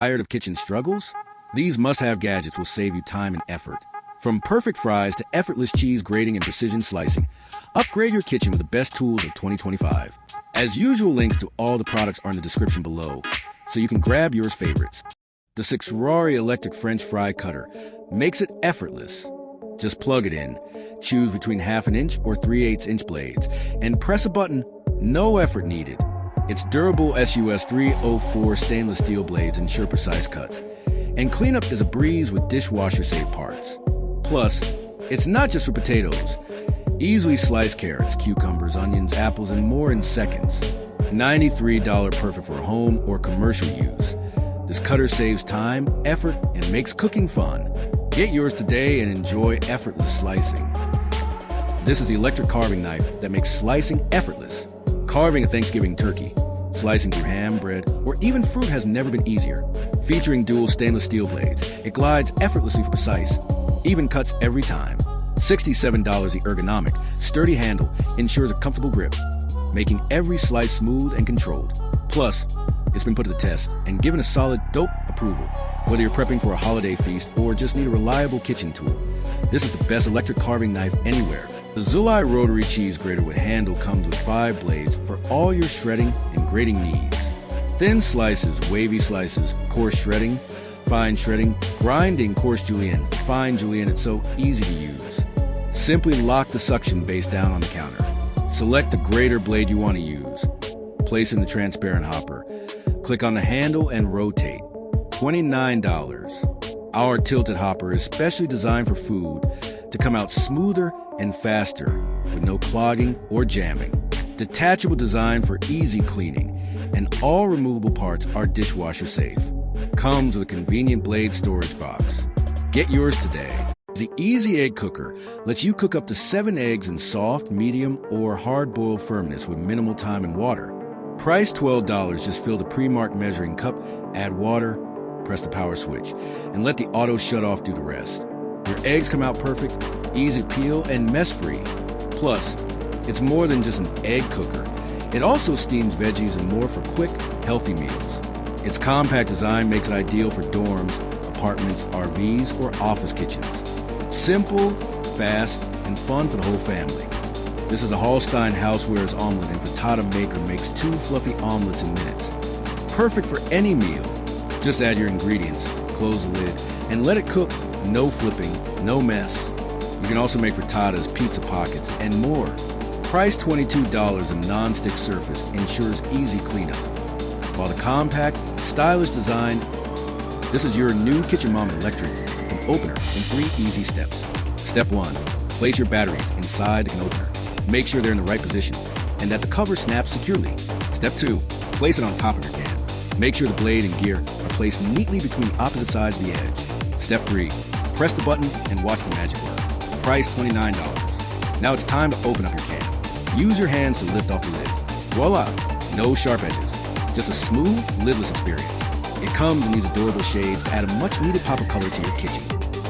Tired of kitchen struggles? These must-have gadgets will save you time and effort. From perfect fries to effortless cheese grating and precision slicing, upgrade your kitchen with the best tools of 2025. As usual, links to all the products are in the description below, so you can grab yours favorites. The 6 Rotary electric French fry cutter makes it effortless. Just plug it in, choose between 1/2 inch or 3/8 inch blades, and press a button, no effort needed. Its durable SUS 304 stainless steel blades ensure precise cuts, and cleanup is a breeze with dishwasher-safe parts. Plus, it's not just for potatoes. Easily slice carrots, cucumbers, onions, apples, and more in seconds. $93 perfect for home or commercial use. This cutter saves time, effort, and makes cooking fun. Get yours today and enjoy effortless slicing. This is the electric carving knife that makes slicing effortless. Carving a Thanksgiving turkey, slicing through ham, bread, or even fruit has never been easier. Featuring dual stainless steel blades, it glides effortlessly for precise, even cuts every time. $67 the ergonomic, sturdy handle ensures a comfortable grip, making every slice smooth and controlled. Plus, it's been put to the test and given a solid dope approval. Whether you're prepping for a holiday feast or just need a reliable kitchen tool, this is the best electric carving knife anywhere. The Zulai Rotary Cheese Grater with handle comes with 5 blades for all your shredding and grating needs. Thin slices, wavy slices, coarse shredding, fine shredding, grinding, coarse julienne, fine julienne, it's so easy to use. Simply lock the suction base down on the counter. Select the grater blade you want to use. Place in the transparent hopper. Click on the handle and rotate. $29. Our tilted hopper is specially designed for food to come out smoother and faster with no clogging or jamming. Detachable design for easy cleaning, and all removable parts are dishwasher safe. Comes with a convenient blade storage box. Get yours today. The Easy Egg Cooker lets you cook up to 7 eggs in soft, medium, or hard-boiled firmness with minimal time and water. Price $12, just fill the pre-marked measuring cup, add water, press the power switch, and let the auto shut off do the rest. Your eggs come out perfect, easy to peel, and mess-free. Plus, it's more than just an egg cooker. It also steams veggies and more for quick, healthy meals. Its compact design makes it ideal for dorms, apartments, RVs, or office kitchens. Simple, fast, and fun for the whole family. This is a Holstein Housewares Omelet and Frittata Maker makes 2 fluffy omelets in minutes. Perfect for any meal. Just add your ingredients, close the lid, and let it cook. No flipping, no mess. You can also make frittatas, pizza pockets, and more. Price $22, a non-stick surface ensures easy cleanup. While the compact, stylish design, this is your new Kitchen Mom Electric from opener in 3 easy steps. Step 1, place your batteries inside the can opener. Make sure they're in the right position and that the cover snaps securely. Step 2, place it on top of your can. Make sure the blade and gear are placed neatly between opposite sides of the edge. Step 3, press the button and watch the magic work. Price $29. Now it's time to open up your can. Use your hands to lift off the lid. Voila! No sharp edges. Just a smooth, lidless experience. It comes in these adorable shades to add a much-needed pop of color to your kitchen.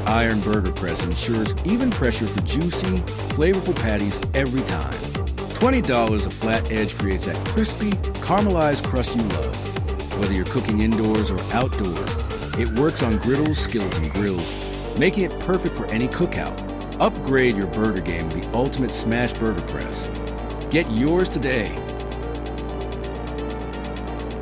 Iron burger press ensures even pressure for juicy, flavorful patties every time. $20 a flat edge creates that crispy, caramelized crust you love. Whether you're cooking indoors or outdoors, it works on griddles, skillets, and grills, making it perfect for any cookout. Upgrade your burger game with the ultimate smash burger press. Get yours today.